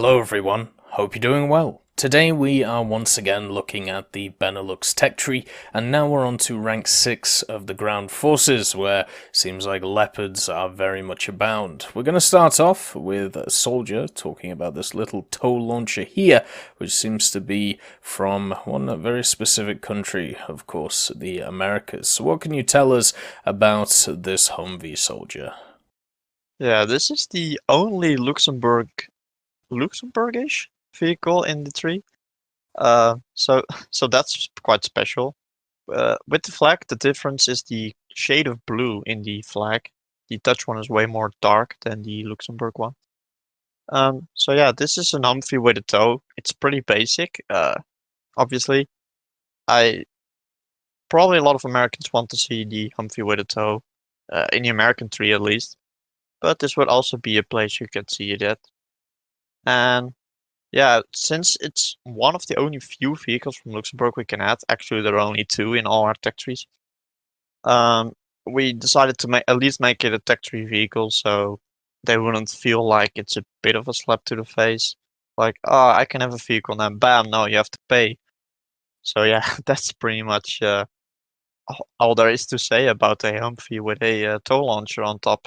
Hello everyone, hope you're doing well. Today we are once again looking at the BeNeLux tech tree, and now we're on to rank 6 of the ground forces, where it seems like leopards are very much abound. We're going to start off with a soldier, talking about this little tow launcher here, which seems to be from one very specific country, of course, the Americas. So what can you tell us about this Humvee soldier? Yeah, this is the only Luxembourgish vehicle in the tree. So that's quite special. With the flag, the difference is the shade of blue in the flag. The Dutch one is way more dark than the Luxembourg one. So yeah, this is an Humvee with a tow. It's pretty basic. Obviously, I probably a lot of Americans want to see the Humvee with a tow, in the American tree at least. But this would also be a place you can see it at. And yeah, since it's one of the only few vehicles from Luxembourg we can add, actually there are only two in all our tech trees, um, we decided to at least make it a tech tree vehicle so they wouldn't feel like it's a bit of a slap to the face. Like, oh, I can have a vehicle now, bam, no, you have to pay. So yeah, that's pretty much all there is to say about a Humvee with a tow launcher on top.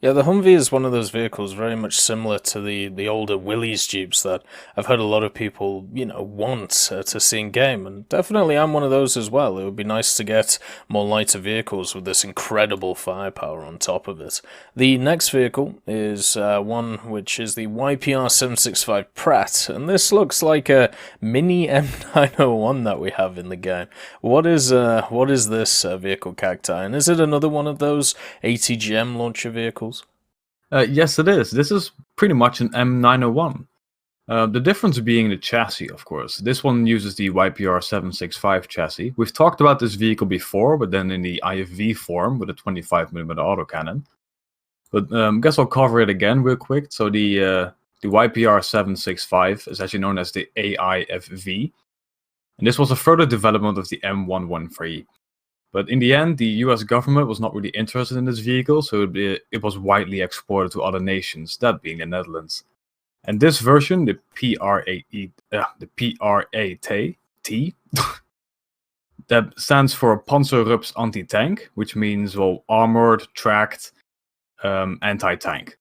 Yeah, the Humvee is one of those vehicles very much similar to the older Willys Jeeps that I've heard a lot of people, want to see in game, and definitely I'm one of those as well. It would be nice to get more lighter vehicles with this incredible firepower on top of it. The next vehicle is one which is the YPR-765 Pratt, and this looks like a mini M901 that we have in the game. What is this vehicle, Cacti, and is it another one of those ATGM launcher vehicles? Yes, it is. This is pretty much an M901. The difference being the chassis, of course. This one uses the YPR-765 chassis. We've talked about this vehicle before, but then in the IFV form with a 25mm autocannon. But I guess I'll cover it again real quick. So the YPR-765 is actually known as the AIFV. And this was a further development of the M113. But in the end, the US government was not really interested in this vehicle, so it was widely exported to other nations, that being the Netherlands. And this version, the PRAT, that stands for Panzerrups Anti-Tank, which means, well, armored, tracked, anti-tank.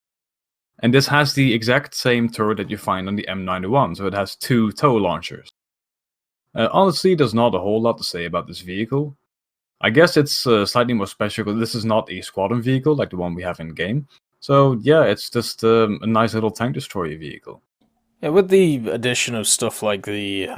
And this has the exact same turret that you find on the M901, so it has two tow launchers. Honestly, there's not a whole lot to say about this vehicle. I guess it's slightly more special because this is not a squadron vehicle like the one we have in game. So yeah, it's just a nice little tank destroyer vehicle. Yeah, with the addition of stuff like the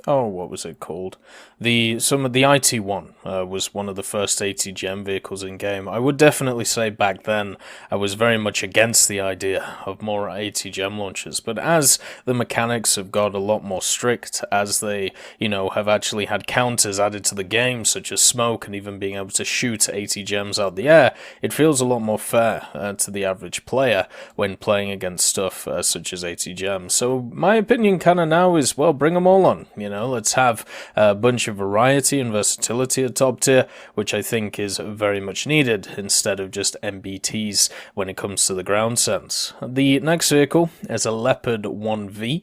what was it called? The IT1 was one of the first ATGM vehicles in game. I would definitely say back then I was very much against the idea of more ATGM launchers, but as the mechanics have got a lot more strict, as they have actually had counters added to the game, such as smoke and even being able to shoot ATGMs out the air, it feels a lot more fair to the average player when playing against stuff such as ATGM. So my opinion kind of now is, well, bring them all on. Let's have a bunch of variety and versatility at top tier, which I think is very much needed instead of just MBTs when it comes to the ground sense. The next vehicle is a Leopard 1V.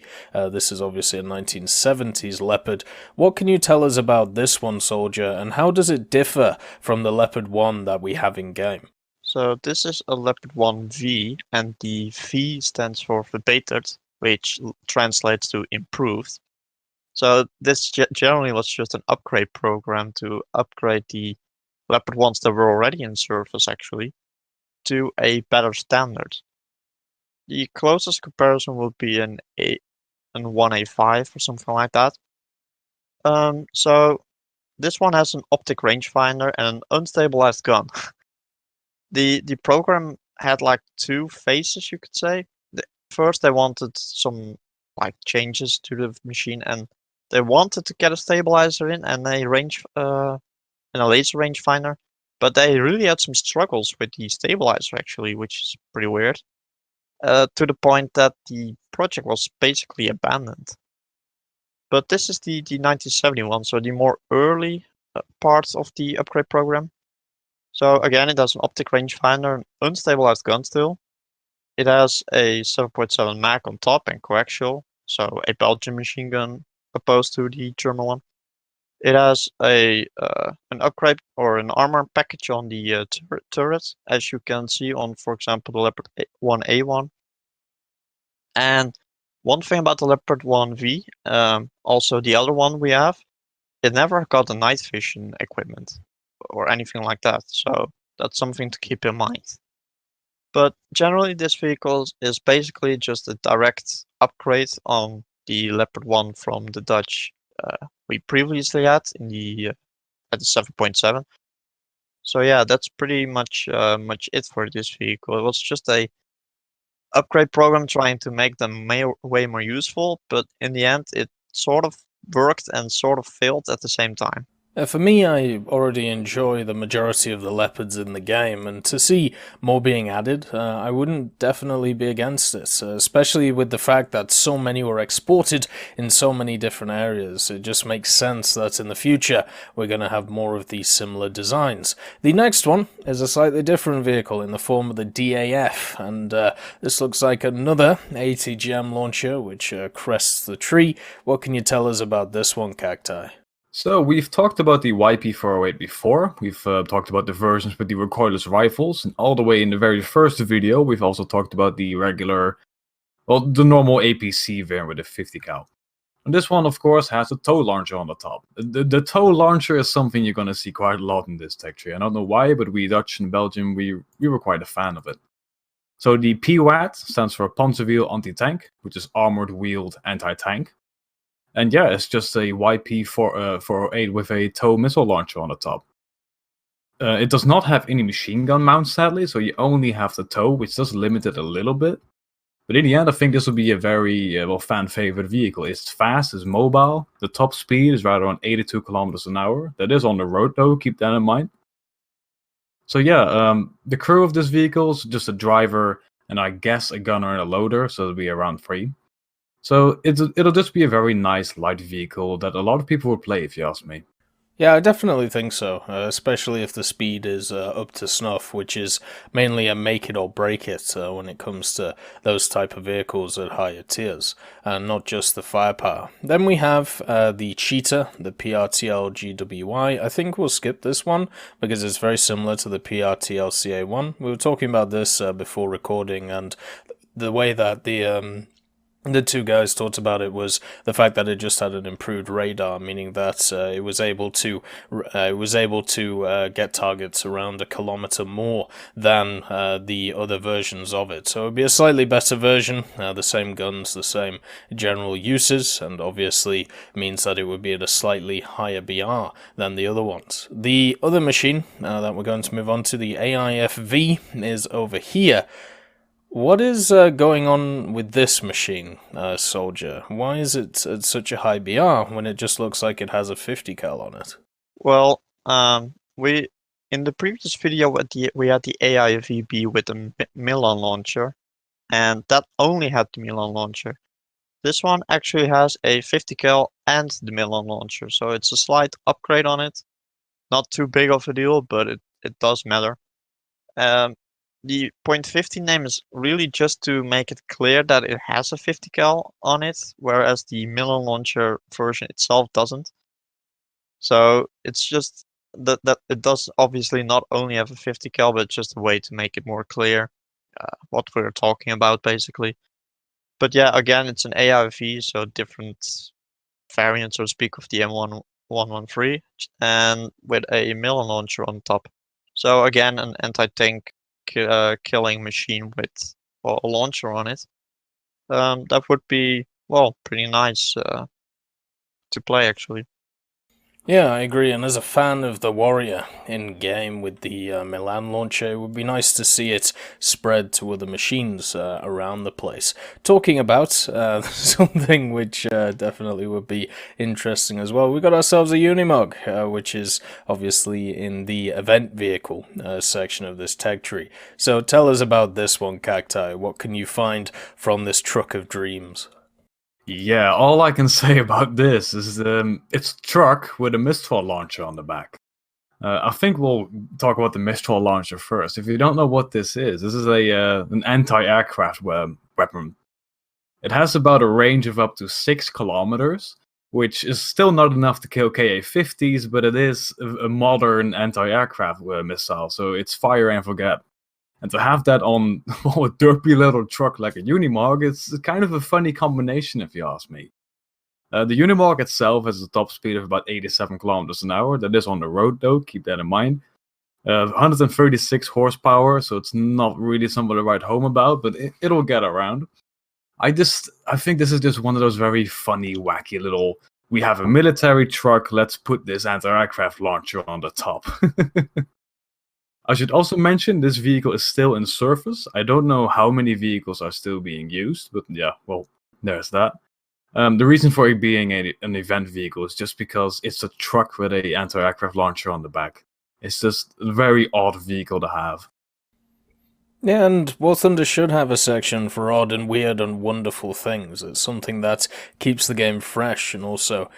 This is obviously a 1970s Leopard. What can you tell us about this one, soldier, and how does it differ from the Leopard 1 that we have in game? So this is a Leopard 1V, and the V stands for verbeterd, which translates to improved. So this generally was just an upgrade program to upgrade the Leopard ones that were already in service, actually, to a better standard. The closest comparison would be an 1A5 or something like that. So this one has an optic rangefinder and an unstabilized gun. The program had like two phases, you could say. First, they wanted some like changes to the machine, and they wanted to get a stabilizer in and a laser rangefinder, but they really had some struggles with the stabilizer actually, which is pretty weird. To the point that the project was basically abandoned. But this is the 1971, so the more early parts of the upgrade program. So again, it has an optic rangefinder, an unstabilized gun still, it has a 7.7 mag on top and coaxial, so a Belgian machine gun opposed to the German one. It has an upgrade or an armor package on the turret, as you can see on, for example, the Leopard 1A1. And one thing about the Leopard 1V, also the other one we have, it never got a night vision equipment or anything like that. So that's something to keep in mind. But generally, this vehicle is basically just a direct upgrade on the Leopard 1 from the Dutch we previously had in the at the 7.7. So yeah, that's pretty much it for this vehicle. It was just a upgrade program trying to make them way more useful, but in the end, it sort of worked and sort of failed at the same time. For me, I already enjoy the majority of the leopards in the game, and to see more being added, I wouldn't definitely be against it, especially with the fact that so many were exported in so many different areas. It just makes sense that in the future we're going to have more of these similar designs. The next one is a slightly different vehicle in the form of the DAF, and this looks like another ATGM launcher which crests the tree. What can you tell us about this one, Cacti? So we've talked about the YP408 before. We've talked about the versions with the recoilless rifles, and all the way in the very first video, we've also talked about the regular, well, the normal APC variant with a 50 cal. And this one, of course, has a tow launcher on the top. The tow launcher is something you're going to see quite a lot in this tech tree. I don't know why, but we Dutch and Belgium, we were quite a fan of it. So the PWAT stands for Panzerwheel Anti-Tank, which is armored wheeled anti-tank. And yeah, it's just a YP408 with a tow missile launcher on the top. It does not have any machine gun mount, sadly, so you only have the tow, which does limit it a little bit. But in the end, I think this will be a very fan-favorite vehicle. It's fast, it's mobile. The top speed is right around 82 kilometers an hour. That is on the road, though, keep that in mind. So yeah, the crew of this vehicle is just a driver and I guess a gunner and a loader, so it'll be around 3. So it'll just be a very nice light vehicle that a lot of people will play, if you ask me. Yeah, I definitely think so, especially if the speed is up to snuff, which is mainly a make it or break it when it comes to those type of vehicles at higher tiers, and not just the firepower. Then we have the Cheetah, the PRTL GWY. I think we'll skip this one because it's very similar to the PRTL CA1. We were talking about this before recording, and the way that the two guys talked about it was the fact that it just had an improved radar, meaning that it was able to get targets around a kilometer more than the other versions of it. So it would be a slightly better version, the same guns, the same general uses, and obviously means that it would be at a slightly higher BR than the other ones. The other machine that we're going to move on to, the AIFV, is over here. What is going on with this machine, Soldier? Why is it at such a high BR when it just looks like it has a 50 cal on it? Well, we in the previous video we had the AIFV with the Milan launcher, and that only had the Milan launcher. This one actually has a 50 cal and the Milan launcher, so it's a slight upgrade on it. Not too big of a deal, but it does matter. The .50 name is really just to make it clear that it has a 50 cal on it, whereas the Milan launcher version itself doesn't. So it's just that it does obviously not only have a 50 cal, but just a way to make it more clear what we're talking about, basically. But yeah, again, it's an AIFV, so different variant, so to speak, of the M113, and with a Milan launcher on top. So again, an anti-tank killing machine with a launcher on it. That would be, well, pretty nice to play, actually. Yeah, I agree, and as a fan of the Warrior in-game with the Milan launcher, it would be nice to see it spread to other machines around the place. Talking about something which definitely would be interesting as well, we got ourselves a Unimog, which is obviously in the event vehicle section of this tech tree. So tell us about this one, Cacti. What can you find from this truck of dreams? Yeah, all I can say about this is it's a truck with a Mistral launcher on the back. I think we'll talk about the Mistral launcher first. If you don't know what this is an anti-aircraft weapon. It has about a range of up to 6 kilometers, which is still not enough to kill Ka-50s, but it is a modern anti-aircraft missile, so it's fire and forget. And to have that on a derpy little truck like a Unimog, it's kind of a funny combination, if you ask me. The Unimog itself has a top speed of about 87 kilometers an hour. That is on the road, though, keep that in mind. 136 horsepower, so it's not really something to write home about, but it'll get around. I think this is just one of those very funny, wacky little, we have a military truck, let's put this anti-aircraft launcher on the top. I should also mention this vehicle is still in service. I don't know how many vehicles are still being used, but yeah, well, there's that. The reason for it being an event vehicle is just because it's a truck with an anti-aircraft launcher on the back. It's just a very odd vehicle to have. Yeah, and War Thunder should have a section for odd and weird and wonderful things. It's something that keeps the game fresh and also,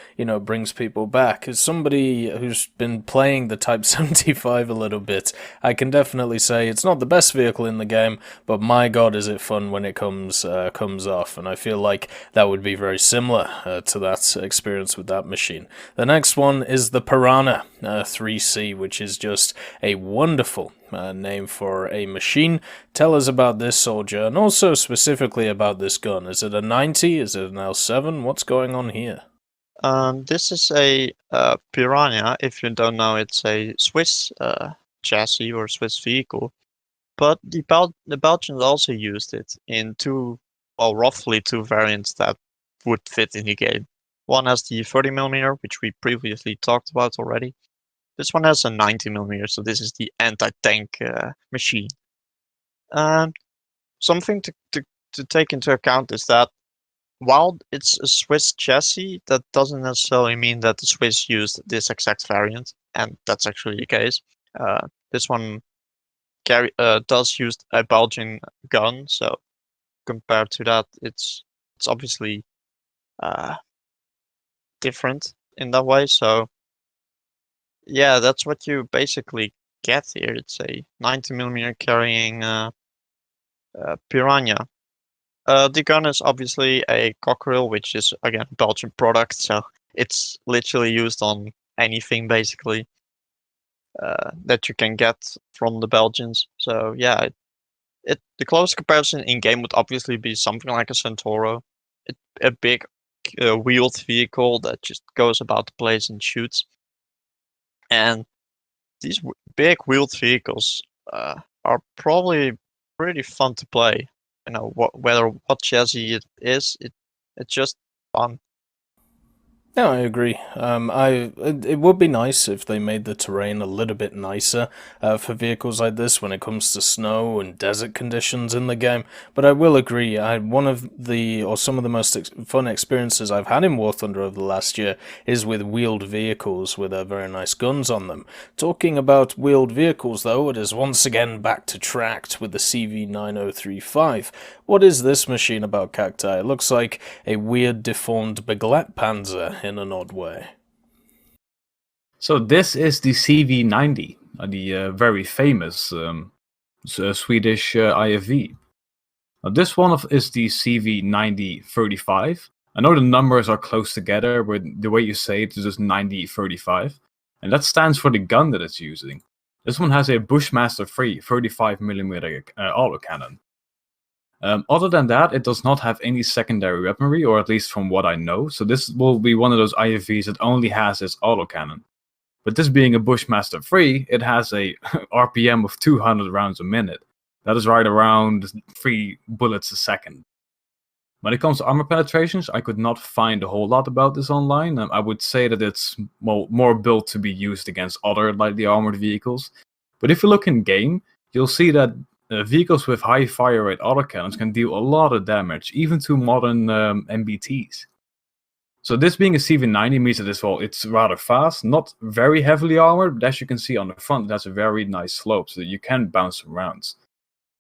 brings people back. As somebody who's been playing the Type 75 a little bit, I can definitely say it's not the best vehicle in the game, but my god is it fun when it comes off, and I feel like that would be very similar to that experience with that machine. The next one is the Piranha 3C, which is just a wonderful name for a machine. Tell us about this soldier, and also specifically about this gun. Is it a 90? Is it an L7? What's going on here? This is a Piranha. If you don't know, it's a Swiss chassis or Swiss vehicle. But the Belgians also used it in roughly two variants that would fit in the game. One has the 30mm, which we previously talked about already. This one has a 90mm, so this is the anti-tank machine. Something to take into account is that while it's a Swiss chassis, that doesn't necessarily mean that the Swiss used this exact variant, and that's actually the case. This one does use a Belgian gun, so compared to that, it's obviously different in that way. So yeah, that's what you basically get here. It's a 90mm carrying Piranha. The gun is obviously a cockerel, which is again Belgian product, so it's literally used on anything basically that you can get from the Belgians. So yeah, the closest comparison in game would obviously be something like a Centauro, a big wheeled vehicle that just goes about the place and shoots. And these big wheeled vehicles are probably pretty fun to play. What chassis it is, it's just fun. Yeah, I agree. It would be nice if they made the terrain a little bit nicer for vehicles like this when it comes to snow and desert conditions in the game. But I will agree. Some of the most fun experiences I've had in War Thunder over the last year is with wheeled vehicles with very nice guns on them. Talking about wheeled vehicles, though, it is once again back to tracked with the CV9035. What is this machine about, Cacti? It looks like a weird deformed Beglett Panzer in an odd way. So this is the CV90, the very famous Swedish IFV. Now this one is the CV9035. I know the numbers are close together, but the way you say it is just 9035. And that stands for the gun that it's using. This one has a Bushmaster-free 35mm autocannon. Other than that, it does not have any secondary weaponry, or at least from what I know, so this will be one of those IFVs that only has its autocannon. But this being a Bushmaster free, it has a RPM of 200 rounds a minute. That is right around 3 bullets a second. When it comes to armor penetrations, I could not find a whole lot about this online. I would say that it's more built to be used against other lightly armored vehicles. But if you look in game, you'll see that vehicles with high fire rate autocannons can deal a lot of damage, even to modern MBTs. So this being a CV90 means that it's rather fast, not very heavily armored, but as you can see on the front, it has a very nice slope, so that you can bounce some rounds.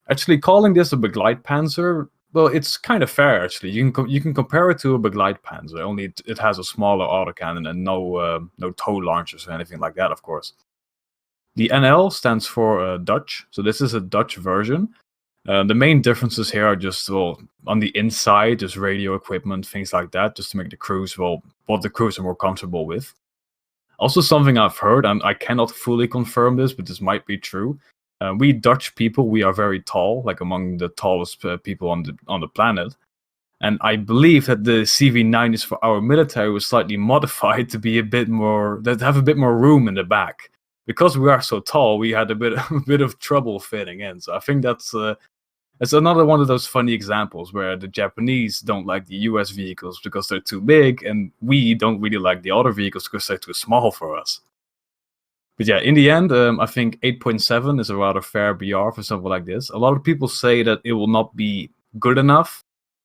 Actually, calling this a Begleit Panzer, well, it's kind of fair, actually. You can compare it to a Begleit Panzer, only it has a smaller autocannon and no tow launchers or anything like that, of course. The NL stands for Dutch, so this is a Dutch version. The main differences here are just, well, on the inside, just radio equipment, things like that, just to make the crews, well, what the crews are more comfortable with. Also, something I've heard, and I cannot fully confirm this, but this might be true. We Dutch people, we are very tall, like among the tallest people on the planet. And I believe that the CV90s for our military was slightly modified to be a bit more, that have a bit more room in the back. Because we are so tall, we had a bit of trouble fitting in. So I think that's another one of those funny examples where the Japanese don't like the US vehicles because they're too big, and we don't really like the other vehicles because they're too small for us. But yeah, in the end, I think 8.7 is a rather fair BR for something like this. A lot of people say that it will not be good enough,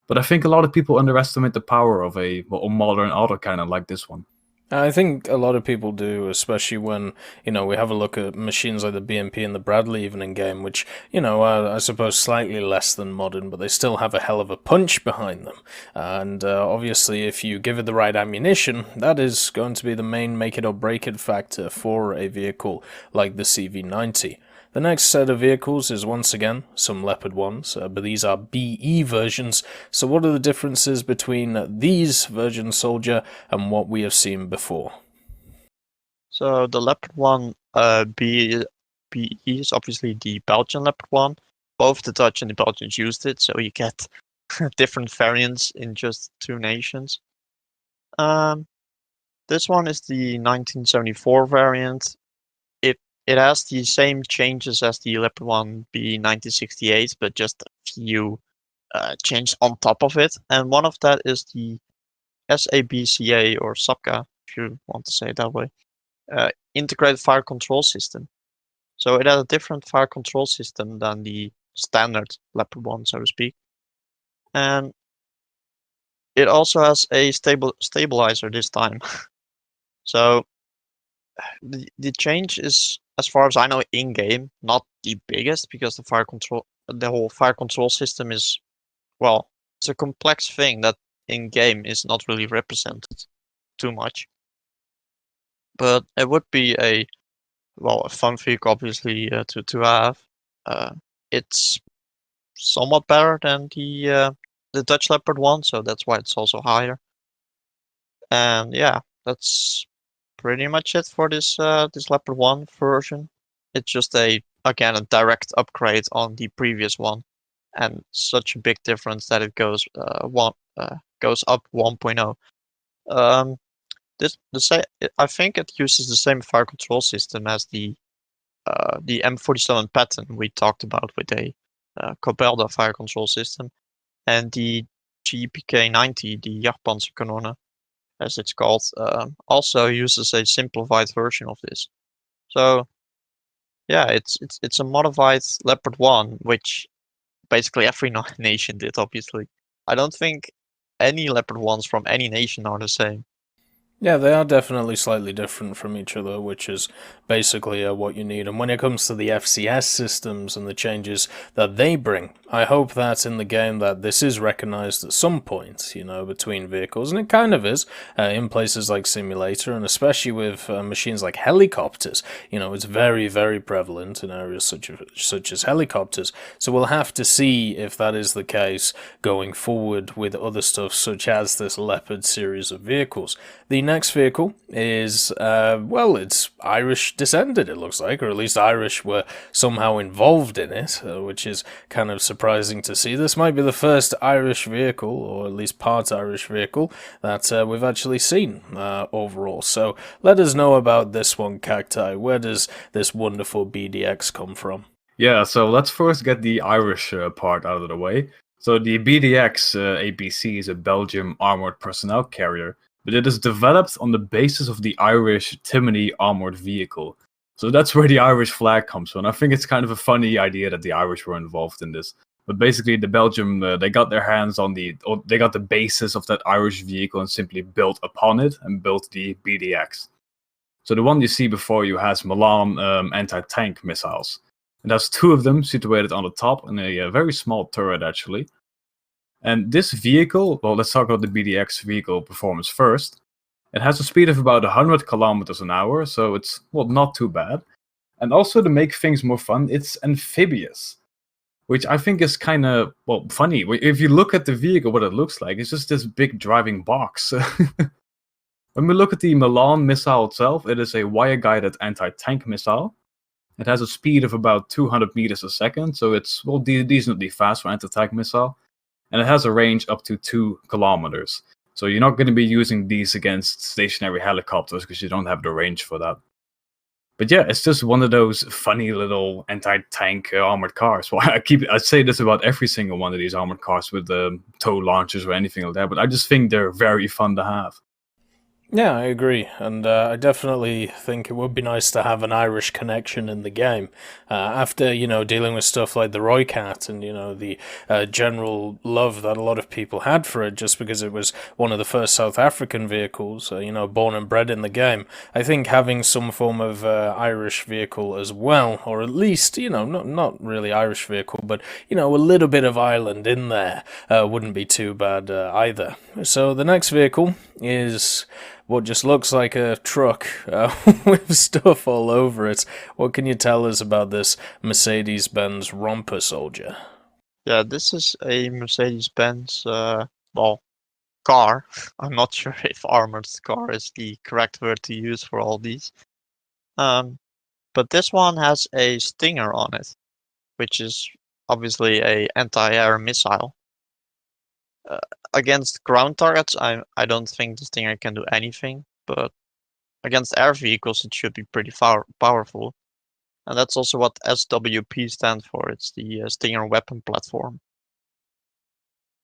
but I think a lot of people underestimate the power of a modern autocannon like this one. I think a lot of people do, especially when, we have a look at machines like the BMP and the Bradley even in game, which, are, I suppose, slightly less than modern, but they still have a hell of a punch behind them. And obviously, if you give it the right ammunition, that is going to be the main make it or break it factor for a vehicle like the CV90. The next set of vehicles is once again some Leopard 1s, but these are BE versions. So what are the differences between these version Soldier and what we have seen before? So the Leopard 1 BE is obviously the Belgian Leopard 1. Both the Dutch and the Belgians used it, so you get different variants in just two nations. This one is the 1974 variant. It has the same changes as the Leopard 1 BE 1968, but just a few changes on top of it. And one of that is the SABCA, or SABCA, if you want to say it that way, integrated fire control system. So it has a different fire control system than the standard Leopard 1, so to speak. And it also has a stabilizer this time. So the change is, as far as I know, in-game, not the biggest, because the whole fire control system is, well, it's a complex thing that in-game is not really represented too much. But it would be a fun vehicle, obviously, to have. It's somewhat better than the Dutch Leopard 1, so that's why it's also higher. And yeah, that's pretty much it for this Leopard 1 version. It's just again a direct upgrade on the previous one, and such a big difference that it goes up 1.0. I think it uses the same fire control system as the M47 Patton we talked about with a Cobra fire control system, and the GPK-90, the Jagdpanzerkanone, as it's called, also uses a simplified version of this. So yeah, it's a modified Leopard 1, which basically every nation did, obviously. I don't think any Leopard 1s from any nation are the same. Yeah, they are definitely slightly different from each other, which is basically what you need. And when it comes to the FCS systems and the changes that they bring, I hope that in the game that this is recognized at some point, between vehicles. And it kind of is in places like Simulator, and especially with machines like helicopters. It's very, very prevalent in areas such as helicopters. So we'll have to see if that is the case going forward with other stuff such as this Leopard series of vehicles. The next vehicle is, it's Irish descended, it looks like, or at least Irish were somehow involved in it, which is kind of surprising to see. This might be the first Irish vehicle, or at least part Irish vehicle, that we've actually seen overall. So let us know about this one, Cacti. Where does this wonderful BDX come from? Yeah, so let's first get the Irish part out of the way. So the BDX APC is a Belgian armored personnel carrier, but it is developed on the basis of the Irish Timony armored vehicle. So that's where the Irish flag comes from. I think it's kind of a funny idea that the Irish were involved in this. But basically, the Belgium, they got their hands on they got the basis of that Irish vehicle and simply built upon it and built the BDX. So the one you see before you has Milan anti-tank missiles. It has two of them situated on the top and a very small turret, actually. And this vehicle, well, let's talk about the BDX vehicle performance first. It has a speed of about 100 kilometers an hour, so it's, not too bad. And also to make things more fun, it's amphibious, which I think is kind of, well, funny. If you look at the vehicle, what it looks like, it's just this big driving box. When we look at the Milan missile itself, it is a wire-guided anti-tank missile. It has a speed of about 200 meters a second, so it's, well, decently fast for anti-tank missile. And it has a range up to 2 kilometers. So you're not going to be using these against stationary helicopters because you don't have the range for that. But yeah, it's just one of those funny little anti-tank armored cars. Well, I say this about every single one of these armored cars with tow launchers or anything like that, but I just think they're very fun to have. Yeah, I agree, and I definitely think it would be nice to have an Irish connection in the game. After, dealing with stuff like the Roycat and, the general love that a lot of people had for it just because it was one of the first South African vehicles, born and bred in the game, I think having some form of Irish vehicle as well, or at least, not really Irish vehicle, but, a little bit of Ireland in there wouldn't be too bad either. So the next vehicle is what just looks like a truck with stuff all over it. What can you tell us about this Mercedes-Benz Romper Soldier? Yeah, this is a Mercedes-Benz, car. I'm not sure if armored car is the correct word to use for all these. But this one has a Stinger on it, which is obviously a anti-air missile. Against ground targets, I don't think the Stinger can do anything, but against air vehicles it should be pretty powerful. And that's also what SWP stands for. It's the Stinger Weapon Platform.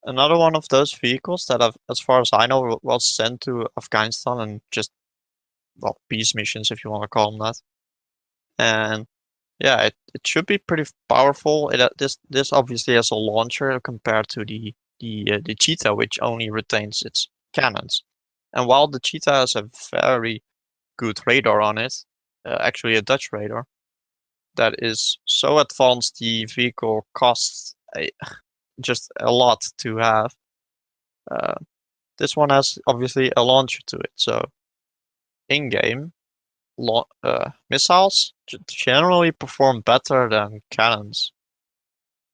Another one of those vehicles that, as far as I know, was sent to Afghanistan and just, peace missions, if you want to call them that. And yeah, it should be pretty powerful. This obviously has a launcher compared to the Cheetah, which only retains its cannons. And while the Cheetah has a very good radar on it, actually a Dutch radar, that is so advanced the vehicle costs just a lot to have. This one has obviously a launcher to it, so in-game missiles generally perform better than cannons.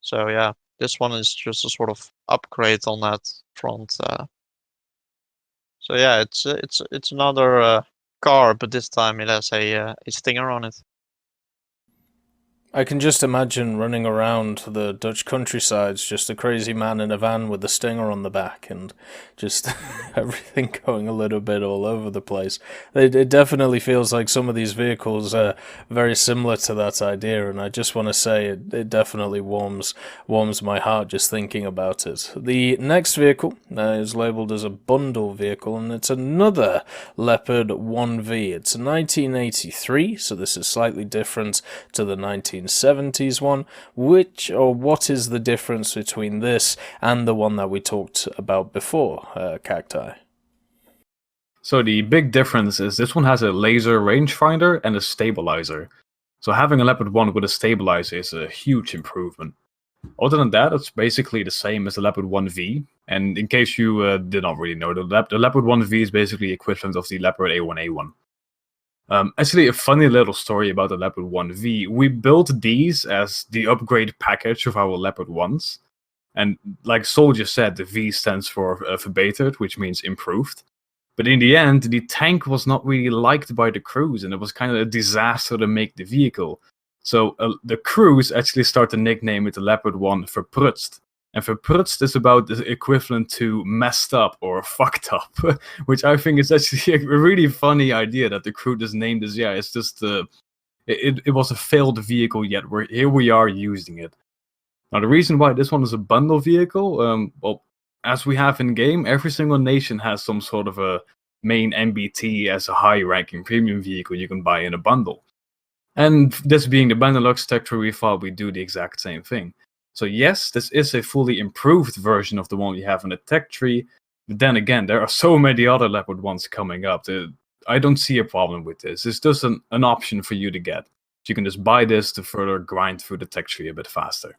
So yeah, this one is just a sort of upgrade on that front. So yeah, it's another car, but this time it has a Stinger on it. I can just imagine running around the Dutch countrysides, just a crazy man in a van with a Stinger on the back and just everything going a little bit all over the place. It definitely feels like some of these vehicles are very similar to that idea, and I just want to say it definitely warms my heart just thinking about it. The next vehicle is labelled as a bundle vehicle, and it's another Leopard 1V. It's a 1983, so this is slightly different to the 1970s one. What is the difference between this and the one that we talked about before, Cacti? So the big difference is this one has a laser rangefinder and a stabilizer. So having a Leopard 1 with a stabilizer is a huge improvement. Other than that, it's basically the same as the Leopard 1V. And in case you did not really know, the Leopard 1V is basically equivalent of the Leopard A1A1. Actually, a funny little story about the Leopard 1V. We built these as the upgrade package of our Leopard 1s. And like Soldier said, the V stands for bettered, which means improved. But in the end, the tank was not really liked by the crews, and it was kind of a disaster to make the vehicle. So the crews actually start to nickname it the Leopard 1 verprutst. And verprutst is about the equivalent to messed up or fucked up, which I think is actually a really funny idea that the crew just named this. Yeah, it's just it was a failed vehicle, yet here we are using it. Now the reason why this one is a bundle vehicle, as we have in game, every single nation has some sort of a main MBT as a high-ranking premium vehicle you can buy in a bundle. And this being the BeNeLux tech tree, we thought we'd do the exact same thing. So yes, this is a fully improved version of the one we have in the tech tree, but then again, there are so many other Leopard 1s coming up. I don't see a problem with this. It's just an option for you to get. You can just buy this to further grind through the tech tree a bit faster.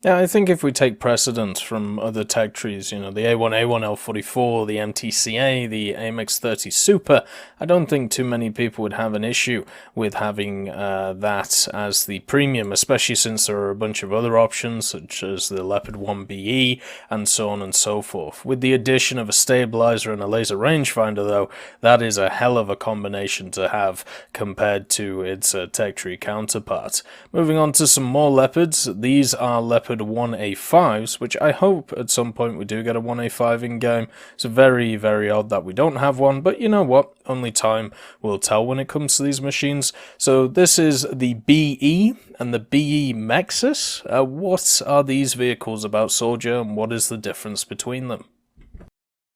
Yeah, I think if we take precedent from other tech trees, the A1A1L44, the MTCA, the AMX30 Super, I don't think too many people would have an issue with having that as the premium, especially since there are a bunch of other options, such as the Leopard 1BE, and so on and so forth. With the addition of a stabilizer and a laser rangefinder, though, that is a hell of a combination to have compared to its tech tree counterpart. Moving on to some more Leopards, these are Leopard 1A5s, which I hope at some point we do get a 1A5 in game. It's very, very odd that we don't have one, but you know what? Only time will tell when it comes to these machines. So this is the BE and the BE Mexus. What are these vehicles about, Soldier, and what is the difference between them?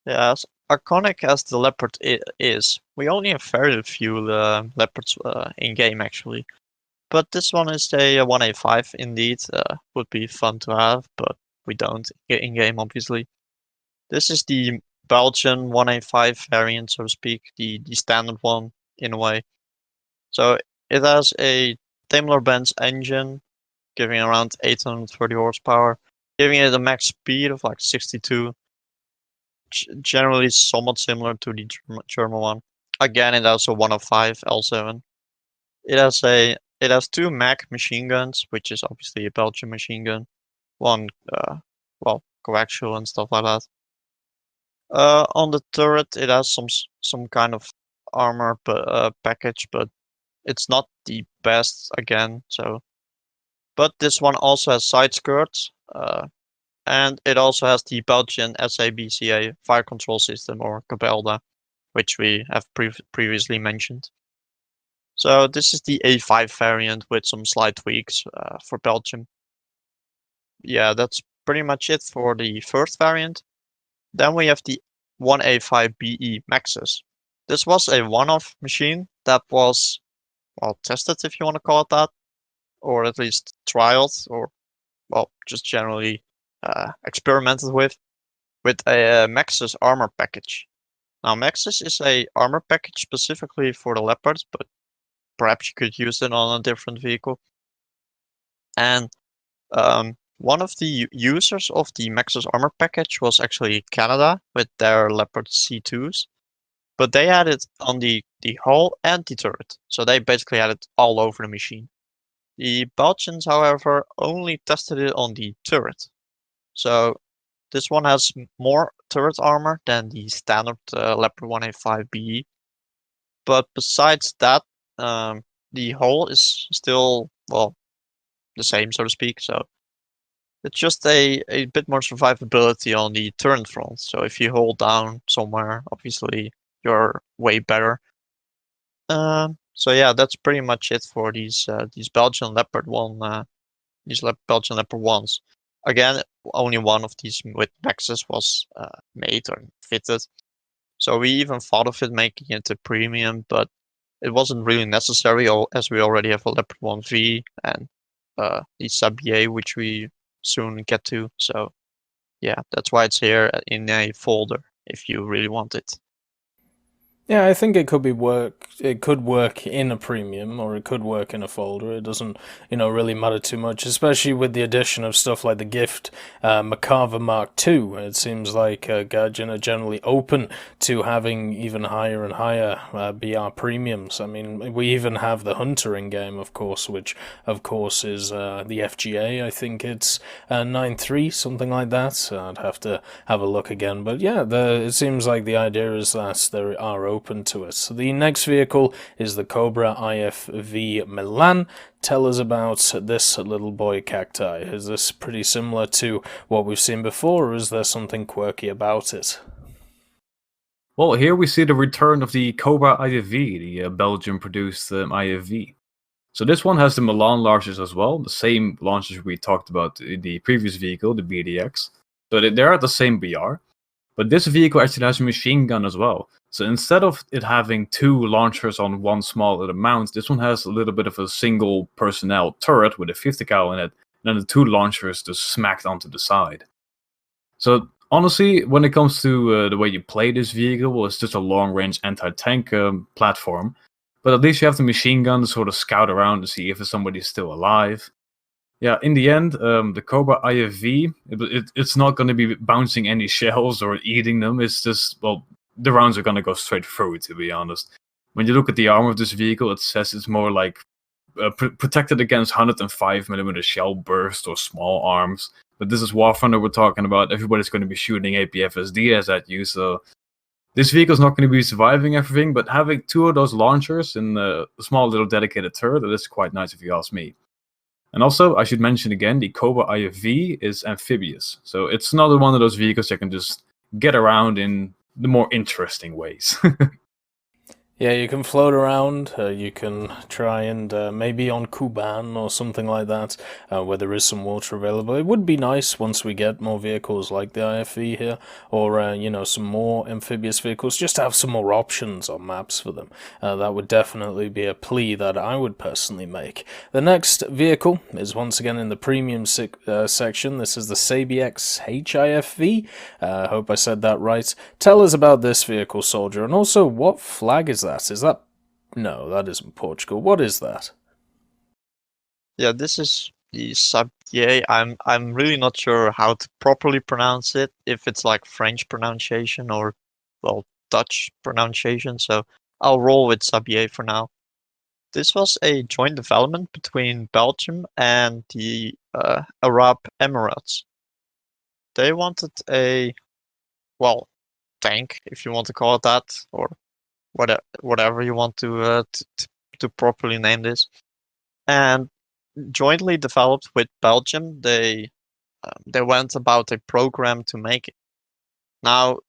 Yeah, as iconic as the Leopard is, we only have very few Leopards in game actually. But this one is a 1A5 indeed. Would be fun to have, but we don't in game obviously. This is the Belgian 1A5 variant, so to speak, the standard one in a way. So it has a Daimler-Benz engine, giving around 830 horsepower, giving it a max speed of like 62. Generally somewhat similar to the German one. Again, it has a 105 L7. It has two Mac machine guns, which is obviously a Belgian machine gun. One, well, coaxial and stuff like that. On the turret, it has some kind of armor package, but it's not the best again. But this one also has side skirts, and it also has the Belgian SABEC fire control system, or Cabelda, which we have previously mentioned. So this is the A5 variant with some slight tweaks for Belgium. Yeah, that's pretty much it for the first variant. Then we have the 1A5BE Maxus. This was a one-off machine that was, well, tested, if you want to call it that, or at least trialed, or, well, just generally experimented with a Maxus armor package. Now, Maxus is a armor package specifically for the Leopard, but perhaps you could use it on a different vehicle. And one of the users of the Maxus armor package was actually Canada with their Leopard C2s, but they had it on the hull and the turret, so they basically had it all over the machine. The Belgians, however, only tested it on the turret. So this one has more turret armor than the standard Leopard 1A5BE. But besides that, the hull is still, well, the same, so to speak. So it's just a bit more survivability on the turret front. So if you hold down somewhere, obviously you're way better. So yeah, that's pretty much it for these Belgian Leopard Belgian Leopard ones. Again, only one of these with Maxus was made or fitted. So we even thought of it making it a premium, but it wasn't really necessary, as we already have a Leopard 1V and the SABEC, which we soon get to. So yeah, that's why it's here in a folder if you really want it. Yeah, I think it could work in a premium, or it could work in a folder. It doesn't, really matter too much, especially with the addition of stuff like the Gift Macarva Mark II. It seems like Gaijin are generally open to having even higher and higher BR premiums. I mean, we even have the Hunter in game, of course, which, of course, is the FGA. I think it's 9.3, something like that. I'd have to have a look again. But yeah, it seems like the idea is that there are open to it. So the next vehicle is the Cobra IFV Milan. Tell us about this little boy cacti. Is this pretty similar to what we've seen before, or is there something quirky about it? Well, here we see the return of the Cobra IFV, the Belgian-produced IFV. So this one has the Milan launchers as well, the same launchers we talked about in the previous vehicle, the BDX. So they're at the same BR. But this vehicle actually has a machine gun as well. So instead of it having two launchers on one small little mount, this one has a little bit of a single personnel turret with a 50 cal in it, and then the two launchers just smacked onto the side. So honestly, when it comes to the way you play this vehicle, well, it's just a long-range anti-tank platform. But at least you have the machine gun to sort of scout around to see if somebody's still alive. Yeah, in the end, the Cobra IFV, it's not going to be bouncing any shells or eating them. It's just, well, the rounds are going to go straight through, to be honest. When you look at the armor of this vehicle, it says it's more like protected against 105mm shell burst or small arms. But this is War Thunder we're talking about. Everybody's going to be shooting APFSDs at you, so this vehicle is not going to be surviving everything, but having 2 of those launchers in a small little dedicated turret, that is quite nice if you ask me. And also, I should mention again, the Cobra IFV is amphibious. So it's another one of those vehicles that can just get around in the more interesting ways. Yeah, you can float around, you can try and maybe on Kuban or something like that, where there is some water available. It would be nice once we get more vehicles like the IFV here, or, you know, some more amphibious vehicles, just to have some more options on maps for them. That would definitely be a plea that I would personally make. The next vehicle is once again in the premium section. This is the SABEX IFV. I hope I said that right. Tell us about this vehicle, soldier, and also what flag is that? Is that... No, that isn't Portugal. What is that? Yeah, this is the Sabier. I'm really not sure how to properly pronounce it, if it's like French pronunciation or, well, Dutch pronunciation, so I'll roll with Sabier for now. This was a joint development between Belgium and the Arab Emirates. They wanted a, well, tank, if you want to call it that, or whatever you want to properly name this, and jointly developed with Belgium. They went about a program to make it. Now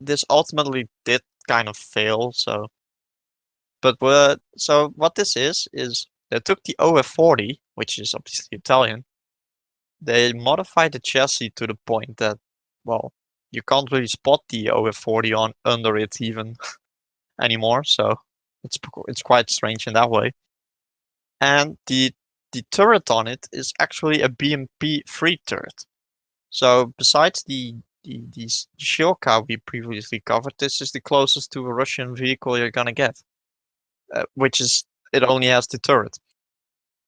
this ultimately did kind of fail. So what this is they took the OF40, which is obviously Italian. They modified the chassis to the point that, well, you can't really spot the OF40 on under it even anymore, so it's quite strange in that way. And the turret on it is actually a BMP-3 turret. So besides the Shilka we previously covered, this is the closest to a Russian vehicle you're gonna get, which is it only has the turret.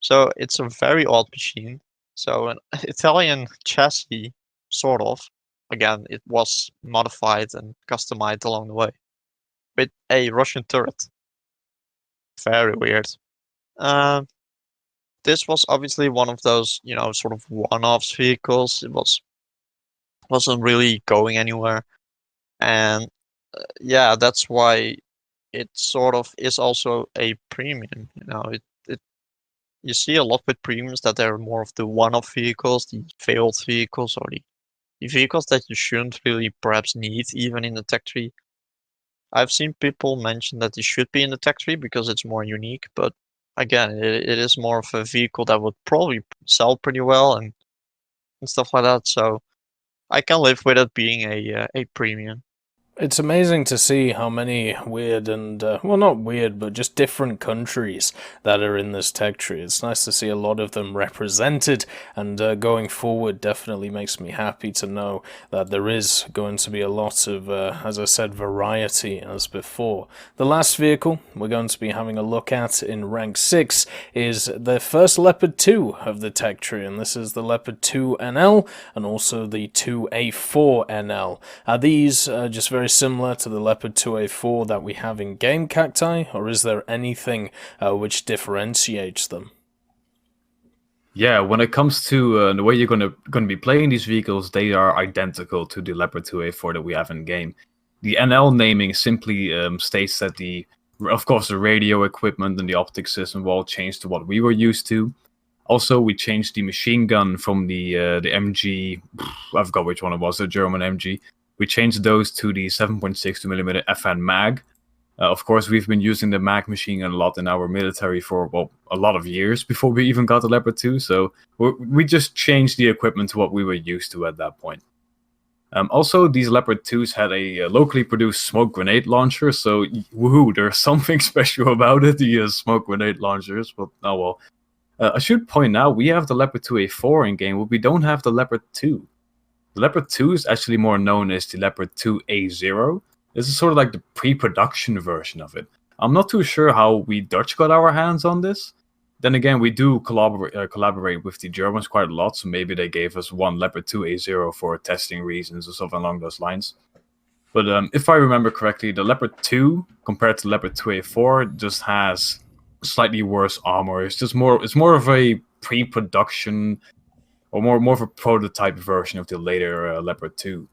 So it's a very odd machine. So an Italian chassis, sort of. Again, it was modified and customized along the way, with a Russian turret. Very weird. This was obviously one of those, you know, sort of one-offs vehicles. It wasn't really going anywhere, and yeah, that's why it sort of is also a premium. You know, you see a lot with premiums that they're more of the one-off vehicles, the failed vehicles, or the vehicles that you shouldn't really perhaps need even in the tech tree. I've seen people mention that it should be in the tech tree because it's more unique, but again, it is more of a vehicle that would probably sell pretty well and stuff like that. So I can live with it being a premium. It's amazing to see how many weird and, well, not weird, but just different countries that are in this tech tree. It's nice to see a lot of them represented, and going forward definitely makes me happy to know that there is going to be a lot of, as I said, variety as before. The last vehicle we're going to be having a look at in rank 6 is the first Leopard 2 of the tech tree, and this is the Leopard 2 NL and also the 2A4 NL. Are these just very similar to the Leopard 2A4 that we have in game cacti, or is there anything which differentiates them? Yeah, when it comes to the way you're going to be playing these vehicles, they are identical to the Leopard 2A4 that we have in game. The NL naming simply states that of course, the radio equipment and the optic system will all change to what we were used to. Also, we changed the machine gun from the MG, I forgot which one it was, the German MG. We changed those to the 7.62mm FN mag. Of course, we've been using the mag machine gun a lot in our military for, well, a lot of years before we even got the Leopard 2, so we just changed the equipment to what we were used to at that point. Also, these Leopard 2s had a locally produced smoke grenade launcher, so woohoo, there's something special about it, the smoke grenade launchers, but oh well. I should point out, we have the Leopard 2A4 in game, but we don't have the Leopard 2. The Leopard 2 is actually more known as the Leopard 2A0. This is sort of like the pre-production version of it. I'm not too sure how we Dutch got our hands on this, Then again, we do collaborate with the Germans quite a lot, so maybe they gave us one Leopard 2A0 for testing reasons or something along those lines. But if I remember correctly, the Leopard 2 compared to Leopard 2A4 just has slightly worse armor. It's more of a pre-production or more of a prototype version of the later Leopard 2.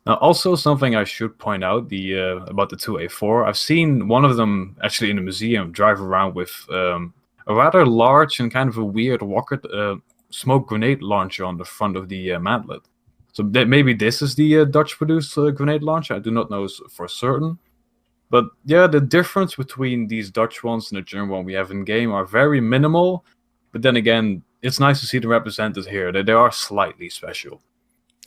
Now, also something I should point out about the 2A4. I've seen one of them actually in a museum drive around with a rather large and kind of a weird rocket smoke grenade launcher on the front of the mantlet. So maybe this is the Dutch-produced grenade launcher. I do not know for certain. But yeah, the difference between these Dutch ones and the German one we have in game are very minimal. But then again, it's nice to see them represented here. They are slightly special.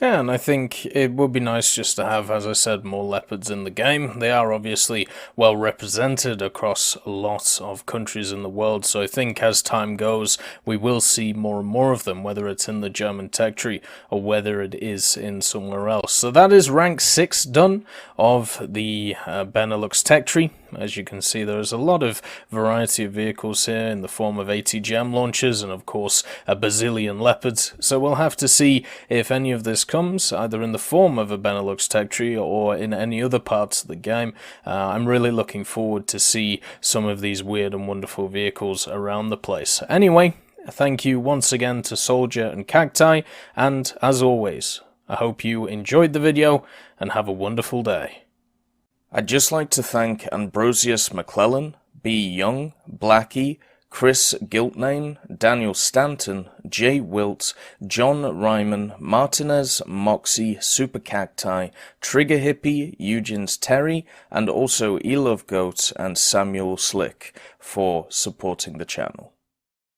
Yeah, and I think it would be nice just to have, as I said, more leopards in the game. They are obviously well represented across a lot of countries in the world, so I think as time goes, we will see more and more of them, whether it's in the German tech tree or whether it is in somewhere else. So that is rank 6 done of the BeNeLux tech tree. As you can see, there is a lot of variety of vehicles here in the form of ATGM launchers and of course a bazillion leopards. So we'll have to see if any of this comes either in the form of a BeNeLux tech tree or in any other parts of the game. I'm really looking forward to see some of these weird and wonderful vehicles around the place. Anyway, thank you once again to Soldier and Cacti, and as always, I hope you enjoyed the video and have a wonderful day. I'd just like to thank Ambrosius McClellan, B. Young, Blackie, Chris Giltnane, Daniel Stanton, Jay Wilt, John Ryman, Martinez, Moxie, Super Cacti, Trigger Hippie, Eugens Terry, and also Elove Goat and Samuel Slick for supporting the channel.